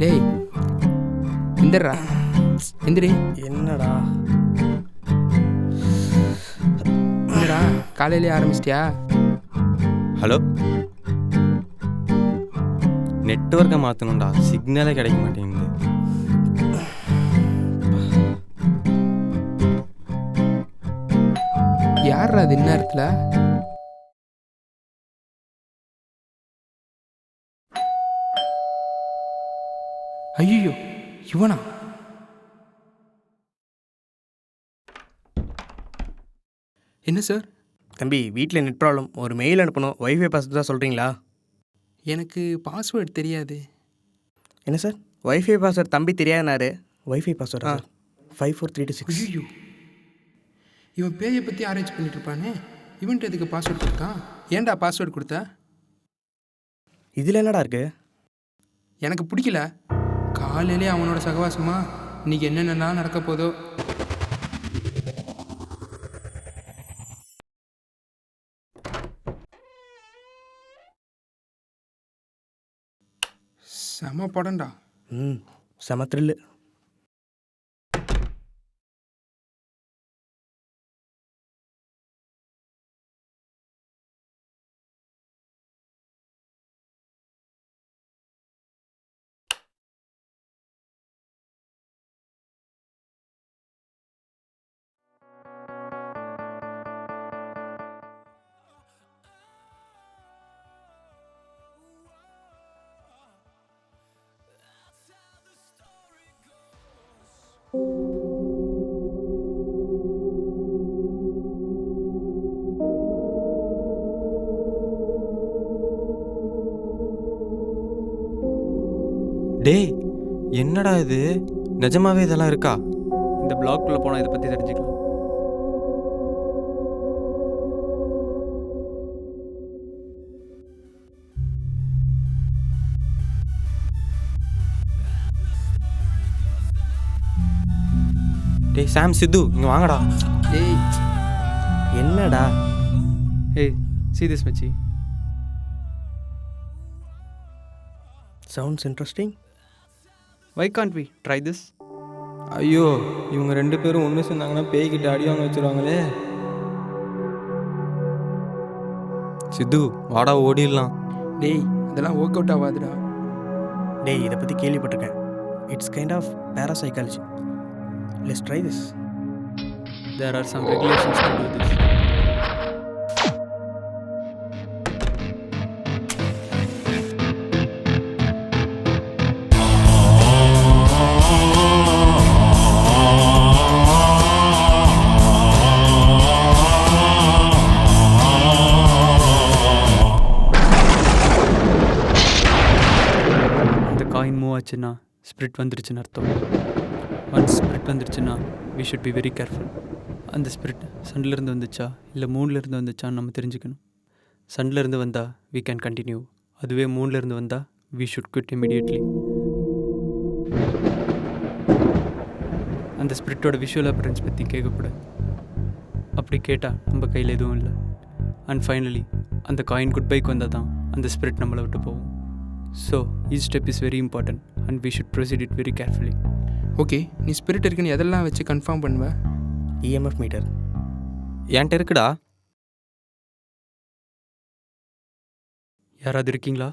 டேய் எந்திரா எந்திரி. என்னடா என்னடா காலையிலே ஆரம்பிச்சிட்டியா? ஹலோ, நெட்வொர்க்கை மாற்றணும்டா, சிக்னலே கிடைக்க மாட்டேங்குது. யார்ரா அது இந்நேரத்தில்? ஐயோ இவனா? என்ன சார்? தம்பி, வீட்டில் நெட் ப்ராப்ளம். ஒரு மெயில் அனுப்பணும். ஒய்ஃபை பாஸ்வேர்டு தான் சொல்கிறீங்களா? எனக்கு பாஸ்வேர்டு தெரியாது. என்ன சார் ஒய்ஃபை பாஸ்வேர்டு தம்பி தெரியாதுனாரு. ஒய்ஃபை பாஸ்வேர்டா? 54326. ஐயோ, இவன் பேயை பற்றி ஆராய்ச்சி பண்ணிட்டு இருப்பானே, இவன்ட்டு எதுக்கு பாஸ்வேர்டு கொடுத்தான்? ஏன்டா பாஸ்வேர்டு கொடுத்த? இதில் என்னடா இருக்குது? எனக்கு பிடிக்கல. காலையிலே அவனோட சகவாசமா இன்னைக்கு என்னென்னலாம் நடக்க போதோ. செம படம்டா. செம த்ரில்லு. டேய், என்னடா இது? நிஜமாவே இதெல்லாம் இருக்கா? இந்த பிளாக்குள்ளே போனால் இதை பற்றி தெரிஞ்சுக்கலாம். டேய் சாம், சித்து, இங்கே வாங்கடா. டேய் என்னடா? Hey, see this, Machi. Sounds interesting. Why can't we try this? ஐயோ, இவங்க 2 பேரும் ஒன்று சொன்னாங்கன்னா பேய்கிட்ட அடி வாங்க வச்சுருவாங்களே. சித்து, வாடா ஓடிடலாம். டேய் இதெல்லாம் ஒர்க் அவுட் ஆகாதுடா. டேய், இதை பற்றி கேள்விப்பட்டிருக்கேன். It's kind of parapsychology. Let's try this. There are some regulations to do this. Coin move ஆச்சுன்னா ஸ்பிரிட் வந்துருச்சுன்னு அர்த்தம். ஒன்ஸ் ஸ்பிரிட் வந்துருச்சுன்னா we should be very careful. அந்த ஸ்பிரிட் சன்லேருந்து வந்துச்சா இல்லை மூன்லேருந்து வந்துச்சான்னு நம்ம தெரிஞ்சுக்கணும். சன்லேருந்து வந்தால் வி கேன் கண்டினியூ. அதுவே மூன்லேருந்து வந்தால் வி ஷுட் குவிட் இமிடியேட்லி. அந்த ஸ்பிரிட்டோட விஷுவல் அப்பியரன்ஸ் பற்றி கேட்கக்கூடாது. அப்படி கேட்டால் நம்ம கையில் எதுவும் இல்லை. அண்ட் ஃபைனலி அந்த காயின் குட் பைக்கு வந்தால் தான் அந்த ஸ்பிரிட் நம்மளை விட்டு போகும். So each step is very important and we should proceed it very carefully. Okay, நீ ஸ்பிரிட் இருக்குன்னு எதெல்லாம் வச்சு கன்ஃபார்ம் பண்ணுவ? இஎம்எஃப் மீட்டர் என்கிட்ட இருக்குடா. யாராவது இருக்கீங்களா?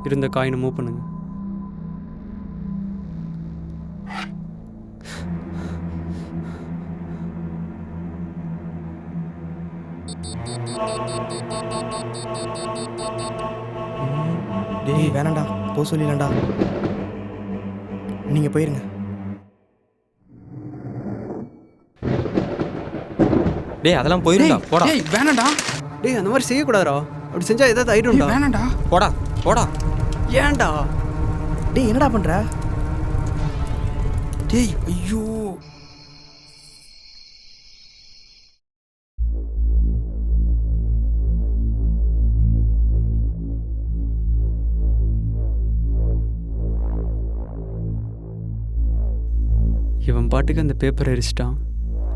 இருந்த காயினை மூவ் பண்ணுங்க. டேய் வேணாண்டா, போ சொல்லிடலாம்டா. நீங்கள் போயிருங்க. டேய் அதெல்லாம் போயிருடா, போடா. டேய் வேணாண்டா. டேய் அந்த மாதிரி செய்யக்கூடாதா? அப்படி செஞ்சால் ஏதாவது ஆயிடும்டா. வேணாண்டா. போடா போடா. ஏன்டா? டேய் என்னடா பண்ணுற? டேய் ஐயோ. இவன் பாட்டுக்கு அந்த பேப்பரை எரிச்சிட்டான்.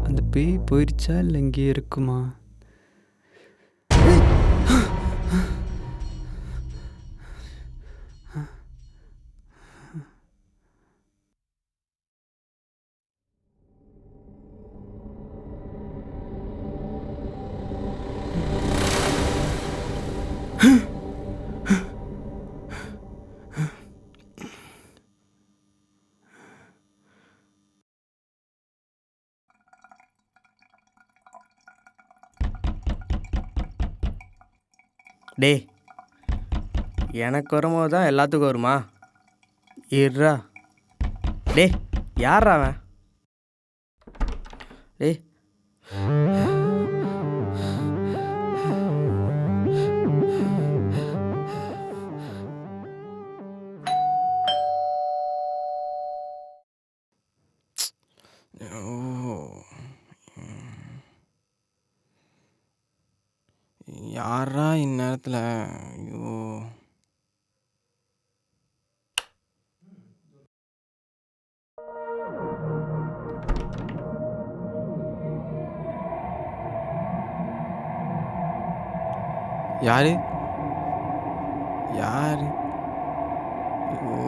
அந்த பேய் போயிடுச்சா இல்லை இங்கேயே இருக்குமா? டேய், எனக்கு வரும்போது தான் எல்லாத்துக்கும் வருமா? இருடா. டேய், யாரா அவன்? டேய், யாரா இந்நேரத்தில்? ஐயோ, யாரு யாரு? ஐயோ,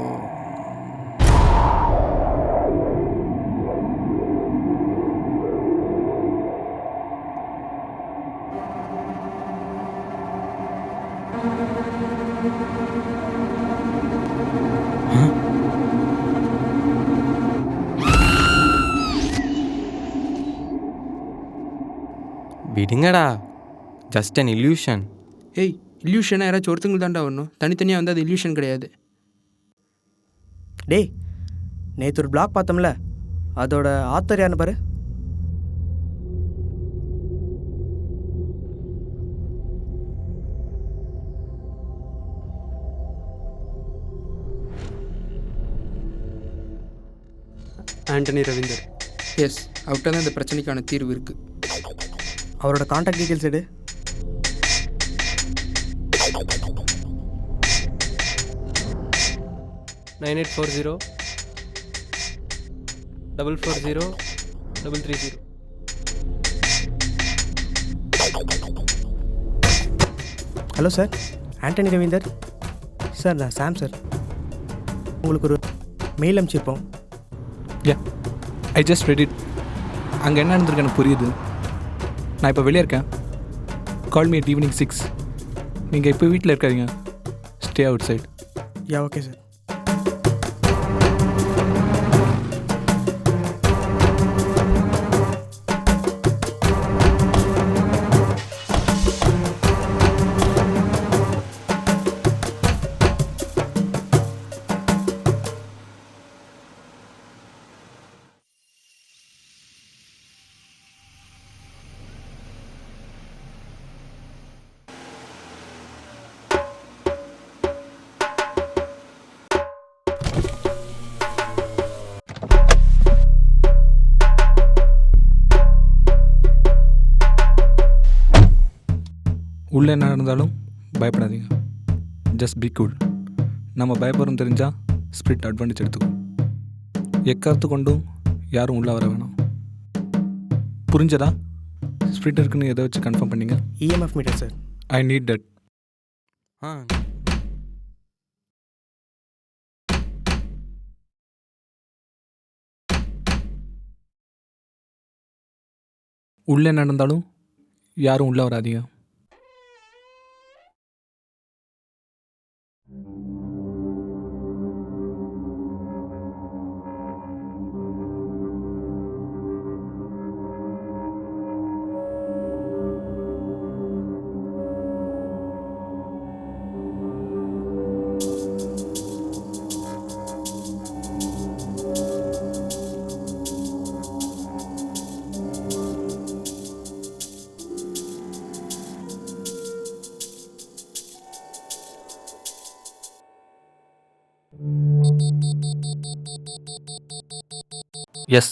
விடுங்கடா, ஜஸ்ட் அன் illusion. ஏய், இல்யூஷனாக யாராச்சும் ஒருத்தங்களுக்கு தாண்டா வரணும். தனித்தனியாக வந்து அது இல்யூஷன் கிடையாது. டேய், நேற்று ஒரு பிளாக் பார்த்தோம்ல, அதோட ஆத்தர் யாருன்னு பாரு. ஆண்டனி ரவீந்தர். எஸ், அவர்கிட்ட தான் இந்த பிரச்சனைக்கான தீர்வு இருக்குது. அவரோட கான்டாக்ட் டீட்டெயில்ஸ் எடு. Nine 9840 440 330. Hello sir, Antony Ravinder sir. நான் சாம் சார். உங்களுக்கு ஒரு மெயில் அனுப்பிச்சிருப்போம். Yeah, I just read it. அங்கே என்ன நடந்திருக்கு எனக்கு புரியுது. நான் இப்போ வெளியே இருக்கேன். Call me at evening 6. நீங்கள் இப்போ வீட்டில் இருக்காதீங்க. Stay outside. Yeah, okay sir. உள்ளே என்ன நடந்தாலும் பயப்படாதீங்க. Just be cool. நம்ம பயப்படுறோம் தெரிஞ்சால் ஸ்பிரிட் அட்வான்டேஜ் எடுத்துக்கும். எக்காரத்து கொண்டும் யாரும் உள்ளே வர வேணாம். புரிஞ்சதா? ஸ்பிரிட் இருக்குன்னு எதை வச்சு கன்ஃபார்ம் பண்ணீங்க? EMF meter sir. I need that. உள்ளே நடந்தாலும் யாரும் உள்ளே வராதீங்க. Yes,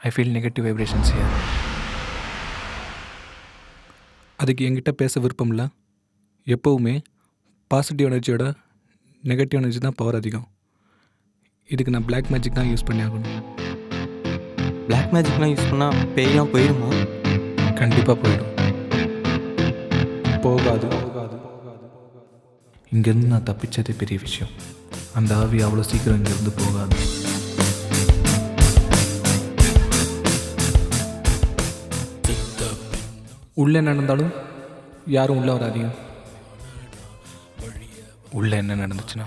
I feel negative vibrations here. அதுக்கு என்கிட்ட பேச விருப்பம் இல்லை. எப்போவுமே பாசிட்டிவ் எனர்ஜியோட நெகட்டிவ் எனர்ஜி தான் பவர் அதிகம். இதுக்கு நான் பிளாக் மேஜிக் தான் யூஸ் பண்ணி ஆகணும். பிளாக் மேஜிக்லாம் யூஸ் பண்ணால் பேய்லாம் போயிடுமா? கண்டிப்பாக போயிடும். போகாது. இங்கேருந்து நான் தப்பிச்சதே பெரிய விஷயம். அந்த ஆவி அவ்வளோ சீக்கிரம் இங்கேருந்து போகாது. உள்ளே என்ன நடந்தாலும் யாரும் உள்ளே வராதீங்க. உள்ளே என்ன நடந்துச்சுன்னா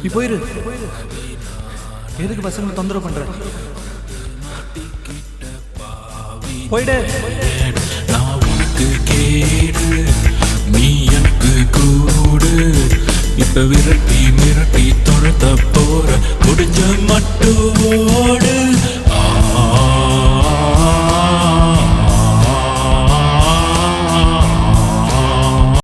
நீ போயிரு. எதுக்கு பசங்களை தொந்தரவு பண்ற? போயிடு. நான் உனக்கு கேடு, நீ எனக்கு கூடு. இப்ப விரட்டி மிரட்டி துரத்த போற